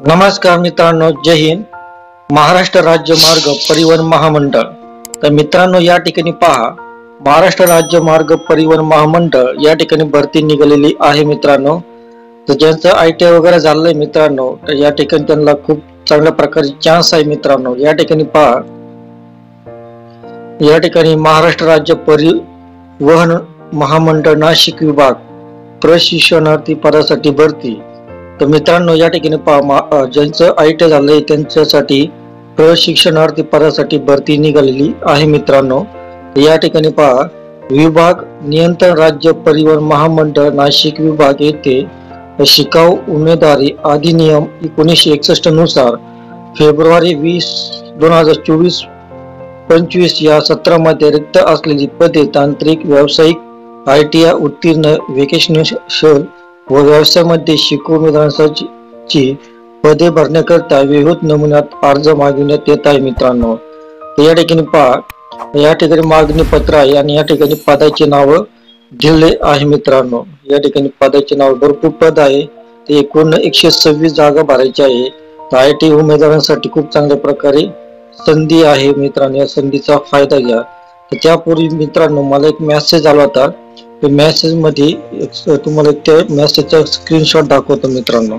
नमस्कार मित्रांनो, जय हिंद. महाराष्ट्र राज्य मार्ग परिवहन महामंडळ. तर मित्रांनो, या ठिकाणी पहा, महाराष्ट्र राज्य मार्ग परिवहन महामंडळ या ठिकाणी भरती निघालेली आहे मित्रांनो. तर ज्यांचं ITI वगैरे झालंय मित्रांनो, तर या ठिकाणी त्यांना खूप चांगल्या प्रकारचे चान्स आहे मित्रांनो. या ठिकाणी पहा, या ठिकाणी महाराष्ट्र राज्य परिवहन महामंडळ नाशिक विभाग प्रशिक्षणार्थी पदासाठी भरती. तर मित्रांनो, या ठिकाणी पहा, ज्यांचं ITI झालंय त्यांच्यासाठी प्रशिक्षणार्थी पदासाठी भरती निघालेली आहे मित्रांनो. या ठिकाणी पहा, विभाग नियंत्रण राज्य परिवहन महामंडळ नाशिक विभाग येथे शिकाऊ उमेदवारी अधिनियम 1961 नुसार फेब्रुवारी 20, 2024-25 या सत्रामध्ये रिक्त असलेली पदे तांत्रिक, व्यावसायिक, ITI उत्तीर्ण, व्होकेशनल व व्यवसायामध्ये शिकू उमेदवारांची पदे भरण्याकरता विविध नमुन्यात अर्ज मागविण्यात येत आहे मित्रांनो. या ठिकाणी पहा, या ठिकाणी मागणी पत्र आहे आणि या ठिकाणी पदाचे नाव दिले आहे मित्रांनो. या ठिकाणी पदाचे नाव, भरपूर पद आहे, ते एकूण 126 जागा भरायची आहे. ITI उमेदवारांसाठी खूप चांगल्या प्रकारे संधी आहे मित्रांनो, या संधीचा फायदा घ्या. तर त्यापूर्वी मित्रांनो, मला एक मेसेज आला होता. मेसेज मध्ये तुम्हाला त्या मेसेजचा स्क्रीनशॉट दाखवतो मित्रांनो.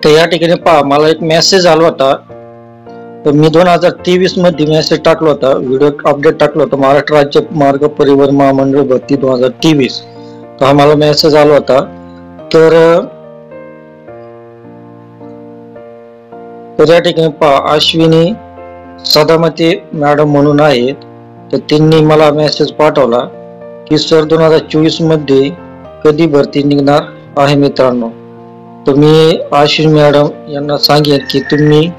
तर या ठिकाणी पहा, मला एक मेसेज आला होता. तर मी 2023 मध्ये मेसेज टाकला होता, व्हिडिओ अपडेट टाकला होता, महाराष्ट्र राज्य मार्ग परिवहन महामंडळ भरती 2023. तर हा मला मेसेज आला होता. तर या ठिकाणी पहा, अश्विनी सदामते मॅडम म्हणून आहेत. तर त्यांनी मला मेसेज पाठवला की सर 2024 मध्ये कधी भरती निघणार आहे मित्रांनो. तर मी अश्विनी मॅडम यांना सांगेन की तुम्ही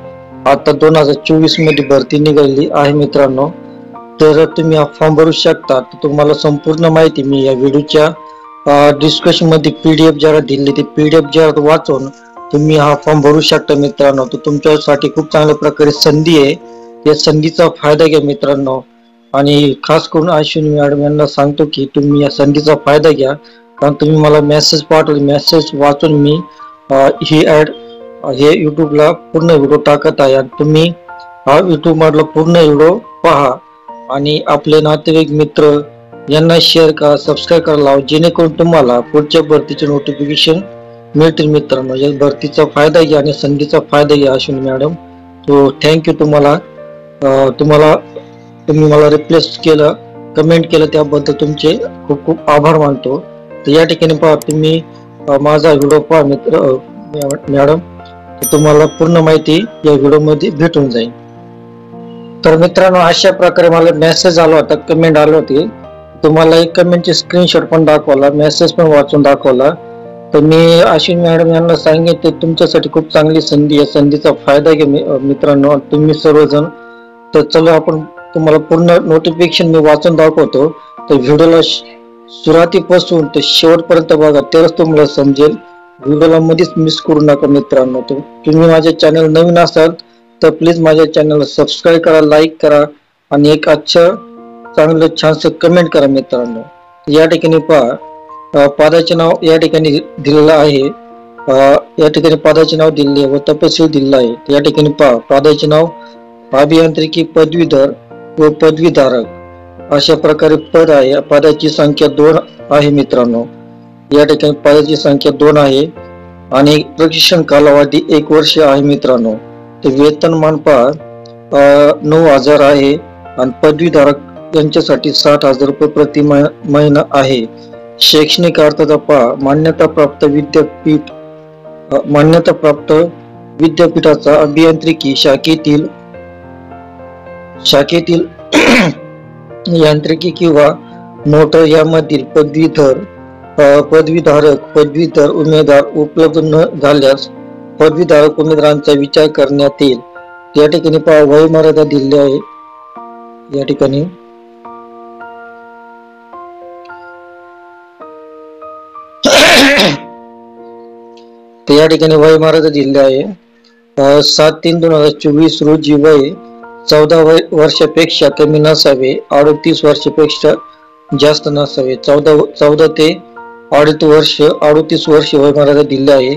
आता 2024 मध्ये भरती निघाली आहे मित्रांनो. तर तुम्ही हा फॉर्म भरू शकता. तर तुम्हाला संपूर्ण माहिती मी या व्हिडिओच्या डिस्क्रिप्शन मध्ये PDF जरा दिली, ते PDF जरा वाचून तुम्ही हा फॉर्म भरू शकता मित्रांनो. तर तुमच्यासाठी खूप चांगल्या प्रकारे संधी आहे, या संधीचा फायदा घ्या मित्रांनो. आणि खास करून अश्विनी मॅडम यांना सांगतो की तुम्ही या संधीचा फायदा घ्या, कारण तुम्ही मला मेसेज पाठवले, मेसेज वाचून मी ही ऍड हे युट्यूबला पूर्ण व्हिडिओ टाकत आहे. आणि तुम्ही हा युट्यूब मधला पूर्ण व्हिडिओ पहा आणि आपले नातेवाईक, मित्र यांना शेअर करा, सबस्क्राईब करायला लावा, जेणेकरून तुम्हाला पुढच्या भरतीचे नोटिफिकेशन मिळतील मित्रांनो. या भरतीचा फायदा घ्या आणि संधीचा फायदा घ्या अश्विनी मॅडम. तो थँक्यू तुम्ही मला रिप्लेस केलं, कमेंट केलं, त्याबद्दल तुमचे खूप खूप आभार मानतो. तर या ठिकाणी पहा, तुम्ही माझा व्हिडिओ पहा मित्र मॅडम, तर तुम्हाला पूर्ण माहिती या व्हिडिओ मध्ये भेटून जाईल. तर मित्रांनो, अशा प्रकारे मला मेसेज आला होता, कमेंट आले होते. तुम्हाला एक कमेंटचे स्क्रीनशॉट पण दाखवला, मेसेज पण वाचून दाखवला. तर मी अश्विनी मॅडम यांना सांगितले तुमच्यासाठी खूप चांगली संधी, या संधीचा फायदा घ्या मित्रांनो, तुम्ही सर्वजण. तर चला, आपण तुम्हाला पूर्ण नोटिफिकेशन मी वाचून दाखवतो. तर व्हिडिओला सुरुवातीपासून ते शेवटपर्यंत बघा, तरच तुम्हाला समजेल. व्हिडिओला मध्येच मिस करू नका मित्रांनो. तुम्ही माझ्या चॅनल नवीन असाल तर प्लीज माझ्या चॅनलला सबस्क्राईब करा, लाईक करा आणि एक चांगलं छानसं कमेंट करा मित्रांनो. या ठिकाणी पहा, पदाचे नाव या ठिकाणी दिलेलं आहे. या ठिकाणी पदाचे नाव दिले व तपशील दिलेला आहे. या ठिकाणी पहा, पदाचे नाव अभियांत्रिकी पदवीधर व पदवीधारक अशा प्रकारे पद आहे. पदाची संख्या 2 आहे मित्रांनो. या ठिकाणी पदाची संख्या 2 आहे आणि प्रशिक्षण कालावधी 1 वर्ष आहे मित्रांनो. ते वेतनमान पहा 9,000 आहे आणि पदवीधारक यांच्यासाठी 60,000 रुपये प्रति महिना आहे. शैक्षणिक अर्हता पहा, मान्यताप्राप्त विद्यापीठाचा अभियांत्रिकी शाखेतील यांत्रिकी किंवा मोटर यामधील पदवीधर उमेदवार उपलब्ध न झाल्यास पदवीधारक उमेदवारांचा विचार करण्यात येईल. या ठिकाणी पहा, वयोमर्यादा दिली आहे. या ठिकाणी या ठिकाणी वयोमर्यादा दिली आहे. 7/3/2024 रोजी वय 14 वर्षापेक्षा कमी नसावे, 38 वर्षापेक्षा जास्त नसावे. 14 ते 38 वर्ष वयोमर्यादा दिली आहे.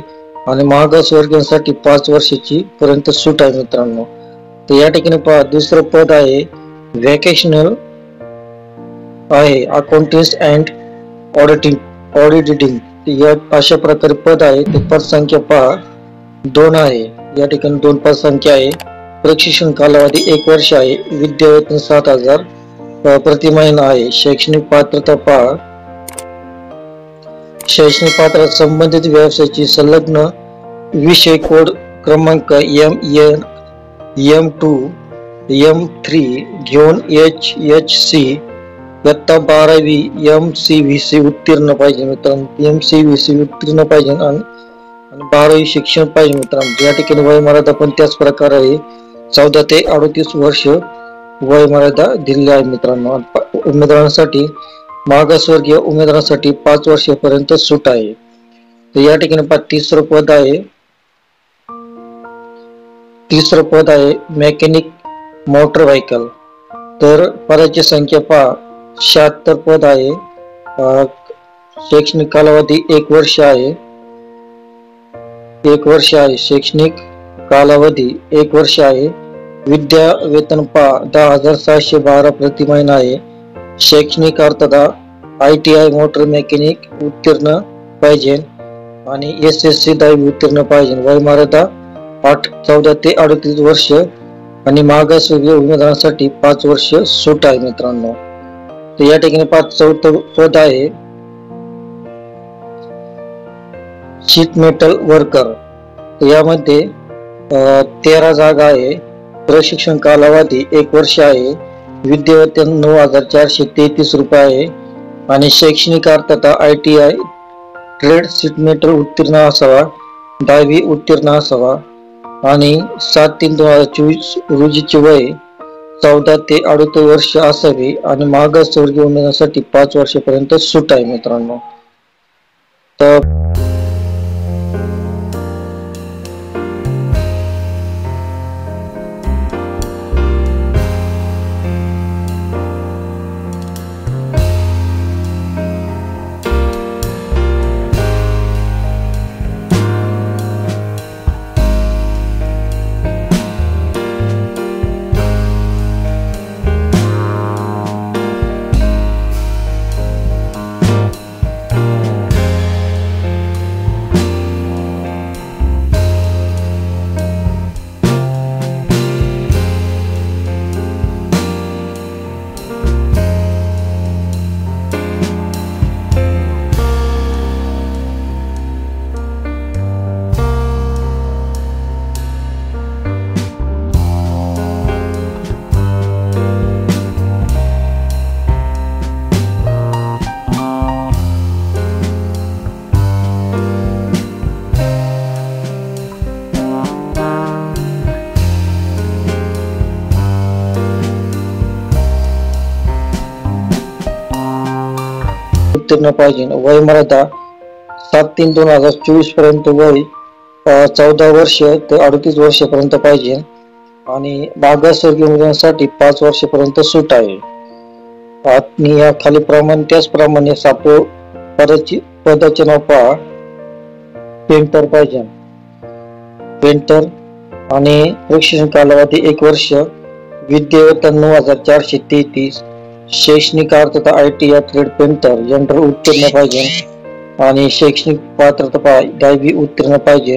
आणि मागासवर्गीयांसाठी 5 वर्षाची पर्यंत सूट आहे मित्रांनो. तर या ठिकाणी पहा, दुसरं पद आहे व्हॅकेशनल आहे, अकाउंटंट्स अँड ऑडिटिंग. या अशा प्रकारे पद आहे. ते पद संख्या पहा 2 आहे. या ठिकाणी 2 पद संख्या आहे. प्रशिक्षण कालावधी 1 वर्ष आहे. विद्यावेतन 7,000 प्रति महिना आहे. शैक्षणिक पात्रता पहा, शैक्षणिक पात्रता संबंधित व्यवसायाची संलग्न विषय कोड क्रमांक MN M2 M3 घेऊन HHC इयत्ता 12वी MCVC उत्तीर्ण पाहिजे मित्रांनो. MCVC उत्तीर्ण पाहिजे आणि 12वी शिक्षण पाहिजे मित्रांनो. या ठिकाणी वयमर्यादा पण त्याच प्रकारे आहे. 14 ते 38 वर्ष वयमर्यादा दिलेली आहे मित्रांनो. उमेदवारांसाठी, मागासवर्गीय उमेदवारांसाठी 5 वर्षापर्यंत सूट आहे. तर या ठिकाणी तिसरं पद आहे मेकॅनिक मोटर व्हेकल. तर पदाची संख्या पहा 76 पद आहे. शैक्षणिक कालावधी 1 वर्ष आहे. 1 वर्ष आहे. शैक्षणिक कालावधी 1 वर्ष आहे. विद्या वेतन पहा 10,712 प्रति महिना आहे. शैक्षणिक अर्थता ITI मोटर मेकॅनिक उत्तीर्ण पाहिजे आणि SSC 10वी उत्तीर्ण पाहिजे. वयमर्यादा 14 ते 38 वर्ष आणि मागासवर्गीय उमेदवारांसाठी 5 वर्ष सूट आहे मित्रांनो. तर या ठिकाणी 4थं पद आहे शीट मेटल वर्कर. यामध्ये 13 जागा आहे. प्रशिक्षण कालावधी 1 वर्ष आहे. विद्यावेतन 9,433 रुपये आहे आणि शैक्षणिक अर्थता ITI ट्रेड शीट मेटल उत्तीर्ण असावा, 10वी उत्तीर्ण असावा आणि 7/3/2024 रोजीचे वय 14 ते 38 वर्ष असावे आणि मागासवर्गीय उमेदवारांसाठी 5 वर्षापर्यंत सूट आहे मित्रांनो. तर उत्तीर्ण पाहिजे. वयमर्यादा 7/3/2024 पर्यंत वय 14 वर्ष ते 38 वर्षापर्यंत पाहिजे आणि मागासवर्गीय उमेदवारांसाठी 5 वर्षापर्यंत सूट आहे. आणि या खाली प्रमाणे त्याचप्रमाणे पदाचे नाव पहा, पेंटर पाहिजे. पेंटर आणि प्रशिक्षण कालावधी 1 वर्ष. विद्यावेतन 9,433. शैक्षणिक अर्थता ITI ट्रेड पेंटर जनरल उत्तीर्ण पाहिजे आणि शैक्षणिक पात्रता 10वी उत्तीर्ण पाहिजे.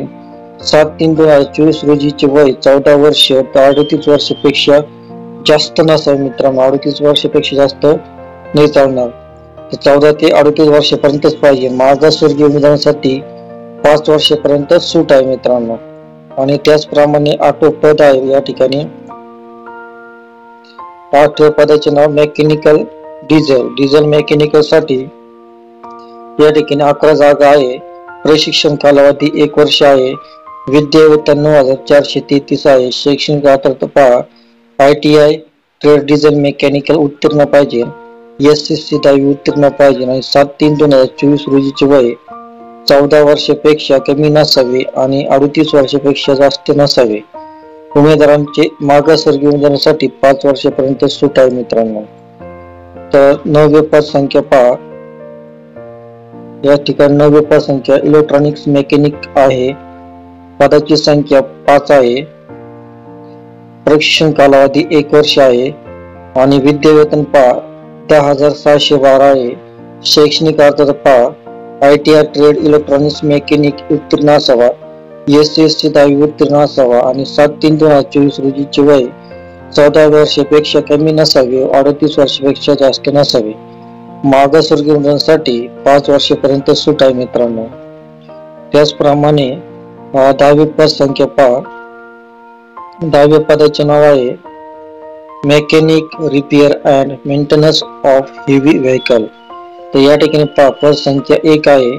7/3/2024 रोजीचे वय 14 वर्ष ते 38 वर्षापेक्षा जास्त नसावे मित्रांनो. 38 वर्षापेक्षा जास्त नाही चालणार. 14 ते 38 वर्षापर्यंतच पाहिजे. मागासवर्गीय उमेदवारांसाठी 5 वर्षापर्यंत सूट आहे मित्रांनो. आणि त्याचप्रमाणे 8वं पद आहे. या ठिकाणी 8व्या पदाचे नाव मेकॅनिकल डिझेल मेकॅनिकल साठी या ठिकाणी 11 जागा आहे. प्रशिक्षण कालावधी 1 वर्ष आहे. विद्यावेतन 9,433 आहे. शैक्षणिक अर्थता पहा ITI ट्रेड डिझेल मेकॅनिकल उत्तीर्ण पाहिजे. SSC 10वी उत्तीर्ण पाहिजे आणि 7/3/2024 रोजीचे वय 14 वर्षापेक्षा कमी नसावे आणि 38 वर्षापेक्षा जास्त नसावे. उमेदवारांचे मागासवर्गीय उमेदवारांसाठी 5 वर्षापर्यंत सूट आहे मित्रांनो. तर 9वी पद संख्या पहा. या ठिकाणी 9वी पद संख्या इलेक्ट्रॉनिक्स मेकॅनिक आहे. पदाची संख्या 5 आहे, प्रशिक्षण कालावधी 1 वर्ष आहे आणि विद्यावेतन पहा 10,712 आहे. शैक्षणिक अर्हता पहा ITI ट्रेड इलेक्ट्रॉनिक्स मेकॅनिक उत्तीर्ण असावा, SSC 10वी उत्तीर्ण असावा आणि 7/3/2024 रोजीचे वय 14 वर्षापेक्षा कमी नसावे, 38 वर्षापेक्षा जास्त नसावे. मागासवर्गीय उमेदवारांसाठी 5 वर्षापर्यंत सूट आहे मित्रांनो. त्याचप्रमाणे 10वी पद संख्या पहा. 10व्या पदाचे नाव आहे mechanic repair and maintenance of heavy vehicle. तर या ठिकाणी पहा पद संख्या 1 आहे,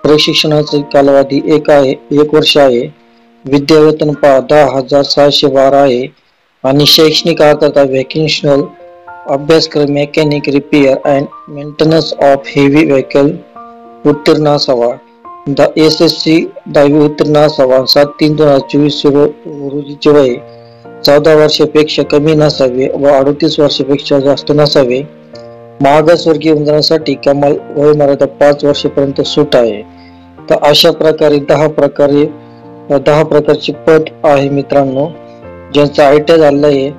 प्रशिक्षणाचा कालावधी 1 वर्ष आहे, विद्यावेतन पहा 10,712 आहे आणि शैक्षणिक अर्हता व्होकेशनल अभ्यासक्रम mechanic repair and maintenance of heavy vehicle उत्तीर्ण असावा, SSC 10वी उत्तीर्ण असावा, 7/3/2024 रोजीचे वय 14 वर्षापेक्षा कमी नसावे व 38 वर्षापेक्षा जास्त नसावे. मागासवर्गीय उमेदवारांसाठी कमाल वयोमर्यादा 5 वर्षापर्यंत सूट आहे. तर अशा प्रकारे 10 प्रकारचे पद आहे मित्रांनो. ज्यांचा ITI झालेला आहे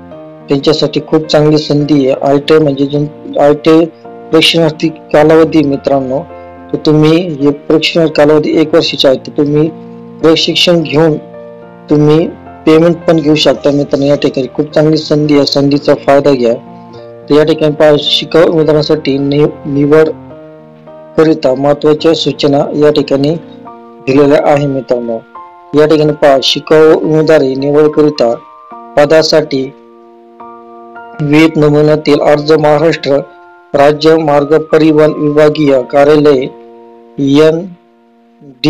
त्यांच्यासाठी खूप चांगली संधी आहे. ITI म्हणजे ITI प्रशिक्षणार्थी कालावधी मित्रांनो. तर तुम्ही हे प्रशिक्षण कालावधी 1 वर्षाचे आहे, तर तुम्ही प्रशिक्षण घेऊन तुम्ही पेमेंट पण घेऊ शकता मित्रांनो. या ठिकाणी खूप चांगली संधी आहे, संधीचा फायदा घ्या. तर या ठिकाणी शिकाऊ उमेदवारांसाठी निवड करिता महत्वाच्या सूचना या ठिकाणी दिलेल्या आहे मित्रांनो. या ठिकाणी पहा शिकाऊ उमेदवारी निवड करिता पदासाठी विविध नमुन्यातील अर्ज महाराष्ट्र राज्य मार्ग परिवहन विभागीय कार्यालय ND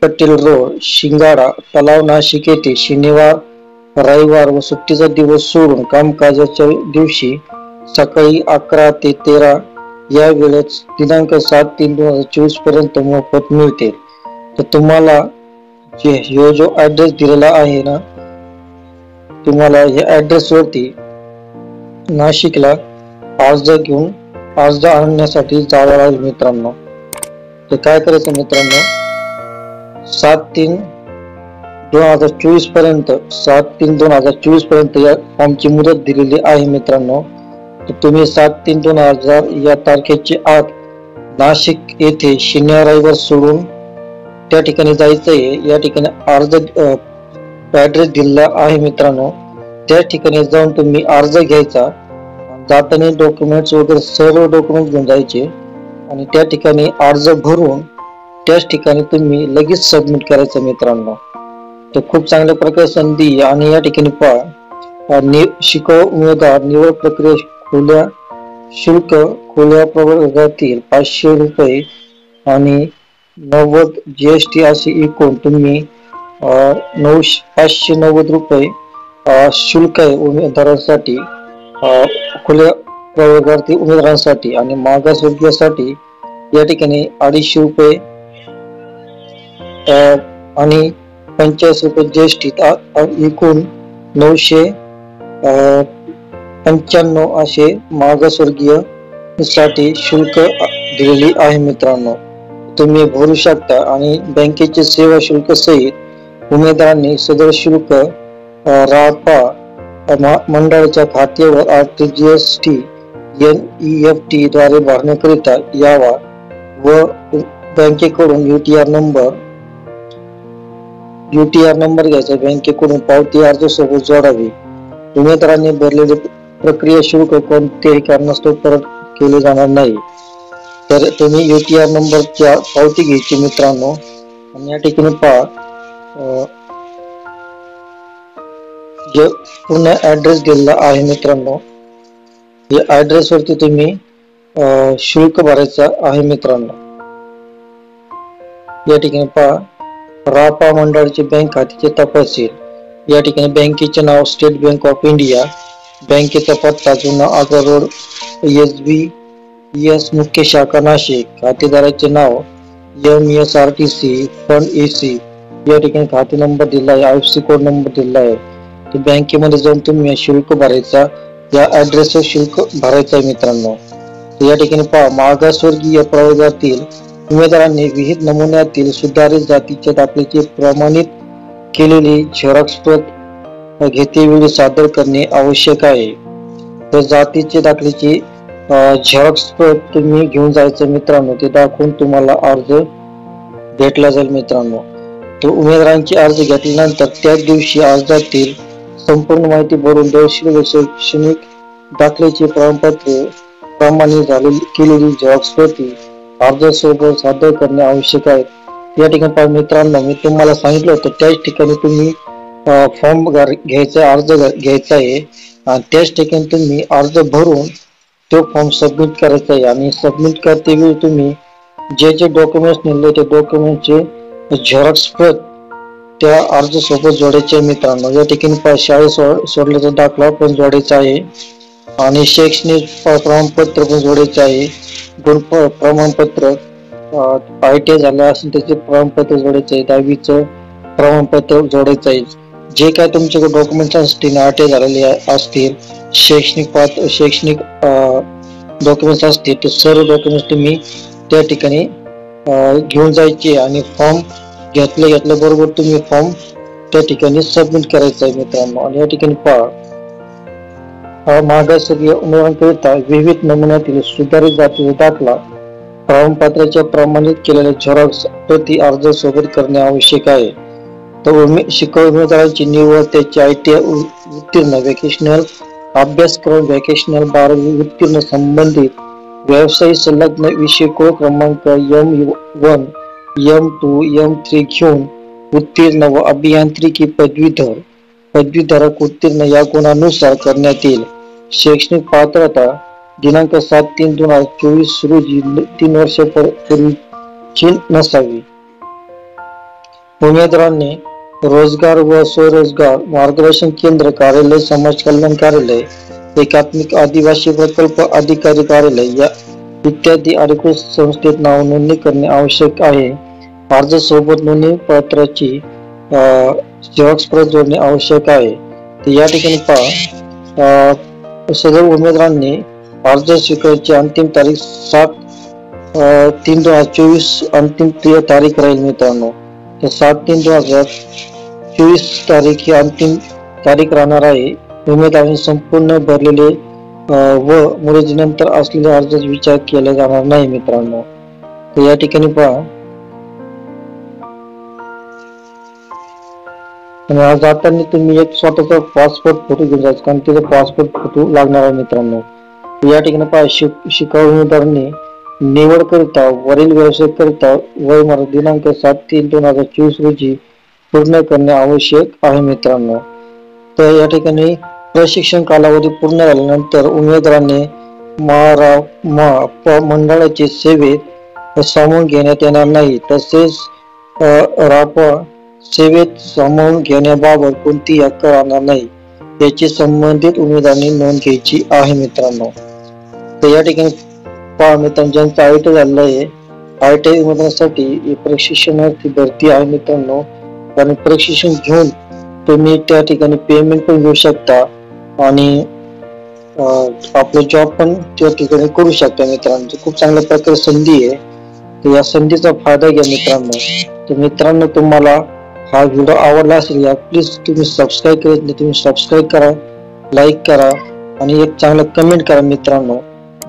पटेल रोड शिंगाडा तलाव नाशिक येथे शनिवार रविवार व सुट्टीचा दिवस सोडून कामकाजाच्या दिवशी सकाळी 11 ते 13 या वेळेत दिनांक 7/3/2024 पर्यंत मोफत मिळते. तर तुम्हाला जो ऍड्रेस दिलेला आहे ना, तुम्हाला या ऍड्रेस वरती नाशिकला अर्ज आणण्यासाठी जावं लागेल मित्रांनो. तर काय करायचं मित्रांनो, 7/3/2024 पर्यंत 7/3/2024 पर्यंत या फॉर्मची मुदत दिलेली आहे मित्रांनो. तर तुम्ही 7/3/2000 या तारखेच्या आत नाशिक येथे शनिवार रविवार सोडून त्या ठिकाणी जायचं आहे. या ठिकाणी अर्ज ऍड्रेस दिलेला आहे मित्रांनो. त्या ठिकाणी जाऊन तुम्ही अर्ज घ्यायचा, जाताना डॉक्युमेंट्स वगैरे सर्व डॉक्युमेंट घेऊन जायचे आणि त्या ठिकाणी अर्ज भरून त्याच ठिकाणी तुम्ही लगेच सबमिट करायचं मित्रांनो. तर खूप चांगल्या प्रकारे संधी. आणि या ठिकाणी पहा शिकाऊ उमेदवार निवड प्रक्रिया खुल्या प्रवर्गातील 500 रुपये आणि 90 GST असे एकूण तुम्ही 590 रुपये शुल्क आहे उमेदवारांसाठी, खुल्या प्रवर्गातील उमेदवारांसाठी. आणि मागासवर्गीयासाठी या ठिकाणी 250 रुपये आणि 85 रुपये GST एकूण 995 असे मागासवर्गीय साठी शुल्क दिलेली आहे मित्रांनो. तुम्ही भरू शकता आणि बँकेचे सेवा शुल्क सहित उमेदवारांनी सदर शुल्क रापा मंडळाच्या खात्यावर RTGS NEFT द्वारे भरण्याकरिता यावा व बँकेकडून UTR नंबर घ्यायचा, बँकेकडून पावती अर्ज सोबत जोडावी. उमेदवारांनी भरलेले प्रक्रिया शुल्क कोणत्याही कारणास्तव परत केले जाणार नाही. तर तुम्ही UTR नंबरच्या पावती घ्यायची मित्रांनो. आणि या ठिकाणी पहा जे पूर्ण ऍड्रेस दिलेला आहे मित्रांनो. या ऍड्रेस वरती तुम्ही शुल्क भरायचा आहे मित्रांनो. या ठिकाणी पहा रापा मंडळाचे बँक खात्याचे तपशील. या ठिकाणी बँकेचे नाव स्टेट बँक ऑफ इंडिया, बँकेचा पत्ता जुना आगर रोड SBS मुख्य शाखा नाशिक, खातेदाराचे नाव MSRTC फंड AC. या ठिकाणी खाते नंबर दिला आहे, IFSC कोड नंबर दिला आहे. तर बँकेमध्ये जाऊन तुम्ही शुल्क भरायचा, या ऍड्रेसवर शुल्क भरायचा आहे मित्रांनो. तर या ठिकाणी पहा मागासवर्गीय प्रवर्गातील उमेदवारांनी विहित नमुन्यातील सुधारित जातीच्या दाखल्याचे प्रमाणित केलेली झेरॉक्स प्रत घेतेवेळी सादर करणे आवश्यक आहे. तर जातीचे दाखल्याची झेरॉक्स प्रत तुम्ही घेऊन जायचं मित्रांनो. ते दाखवून तुम्हाला अर्ज भेटला जाईल मित्रांनो. तर उमेदवारांची अर्ज घेतल्यानंतर त्याच दिवशी अर्जातील संपूर्ण माहिती भरून दर्शनी शैक्षणिक दाखल्याचे प्रमाणपत्र प्रमाणित केलेली झेरॉक्स प्रती अर्जासोबत सादर करणे आवश्यक आहे. या ठिकाणी मित्रांनो मी तुम्हाला सांगितलं होतं त्याच ठिकाणी तुम्ही फॉर्म घ्यायचा, अर्ज घ्यायचा आहे आणि त्याच ठिकाणी तुम्ही अर्ज भरून तो फॉर्म सबमिट करायचा आहे. आणि सबमिट करतेवेळी तुम्ही जे जे डॉक्युमेंट्स नेले ते डॉक्युमेंटचे झेरॉक्स प्रत त्या अर्ज सोबत जोडायचे मित्रांनो. या ठिकाणी शाळेत सोडल्याचा दाखला पण जोडायचा आहे आणि शैक्षणिक प्रमाणपत्र पण जोडायचे आहे. गुण प्रमाणपत्र, ITI झालं असेल त्याचे प्रमाणपत्र जोडायचे आहे, 10वीचं प्रमाणपत्र जोडायचं आहे. जे काय तुमच्याकडे डॉक्युमेंट्स असतील, ITI झालेले असतील, शैक्षणिक डॉक्युमेंट्स असतील, ते सर्व डॉक्युमेंट्स तुम्ही त्या ठिकाणी घेऊन जायचे आणि फॉर्म घेतल्या बरोबर तुम्ही फॉर्म त्या ठिकाणी सबमिट करायचा आहे मित्रांनो. आणि या ठिकाणी मागासवर्गीय उमेदवारांकरिता विविध नमुन्यातील सुधारित जातीचा दाखला प्रमाणपत्राच्या प्रमाणित केलेल्या झेरॉक्स प्रती अर्ज सोबत करणे आवश्यक आहे. तर शिकवू उमेदवारांची निवड त्याची ITI उत्तीर्ण, व्होकेशनल अभ्यासक्रम, व्होकेशनल 12वी उत्तीर्ण, संबंधित व्यवसाय संलग्न विषय क्रमांक M1, M2, M3 घेऊन उत्तीर्ण व अभियांत्रिकी पदवीधरक उत्तीर्ण या गुणानुसार करण्यात येईल. शैक्षणिक पात्रता दिनांक 7/3/2024 रोजी 3 वर्षापूर्वीची नसावी. उमेदवारांनी रोजगार व स्वरोजगार मार्गदर्शन केंद्र कार्यालय, समाज कल्याण कार्यालय, एकात्मिक आदिवासी प्रकल्प अधिकारी कार्यालय या इत्यादी अधिकृत संस्थेत नाव नोंदणी करणे आवश्यक आहे. अर्ज सोबत नोंदणी पत्राची झेरॉक्स प्रत जोडणे आवश्यक आहे. तर या ठिकाणी सदर उमेदवारांनी अर्ज स्वीकारण्याची अंतिम तारीख 7/3/2024 अंतिम तारीख राहील मित्रांनो. तर 7/3/2024 तारीख ही अंतिम तारीख राहणार आहे. उमेदवारांनी संपूर्ण भरलेले व मुदतीनंतर असलेले अर्जाचा विचार केला जाणार नाही मित्रांनो. तर या ठिकाणी आणि आज जाताना तुम्ही एक स्वतःचा पासपोर्ट फोटो घेऊन जायचा, कारण तिथे पासपोर्ट फोटो लागणार आहे मित्रांनो. या ठिकाणी शिकाऊ उमेदवारांनी निवड करिता वरील व्यवसाय करिता वय दिनांक 7/3/2024 रोजी पूर्ण करणे आवश्यक आहे मित्रांनो. तर या ठिकाणी प्रशिक्षण कालावधी पूर्ण झाल्यानंतर उमेदवारांनी मंडळाची सेवेत सामावून घेण्यात येणार नाही. तसेच रापा सेवेत सामावून घेण्याबाबत कोणती हक्क राहणार नाही याची संबंधित उमेदवारांनी नोंद घ्यायची आहे मित्रांनो. तर या ठिकाणी मित्रांनो ज्यांचं ITI झालेलं आहे, ITI उमेदवारांसाठी प्रशिक्षणार्थी भरती आहे मित्रांनो. कारण प्रशिक्षण घेऊन तुम्ही त्या ठिकाणी पेमेंट पण घेऊ शकता आणि आपलं जॉब पण त्या ठिकाणी करू शकता मित्रांनो. खूप चांगल्या प्रकारे संधी आहे. तर या संधीचा फायदा घ्या मित्रांनो. तर मित्रांनो तुम्हाला हा व्हिडिओ आवडला असेल या प्लीज तुम्ही सबस्क्राईब करत नाही, तुम्ही सबस्क्राईब करा, लाईक करा आणि एक चांगला कमेंट करा मित्रांनो,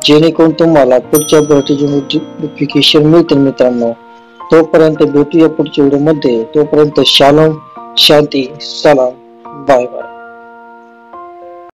जेणेकरून तुम्हाला पुढच्या भरतीची नोटिफिकेशन मिळतील मित्रांनो. तोपर्यंत भेटूया पुढच्या व्हिडिओ मध्ये. तोपर्यंत शालोम, शांती, सलाम, बाय बाय.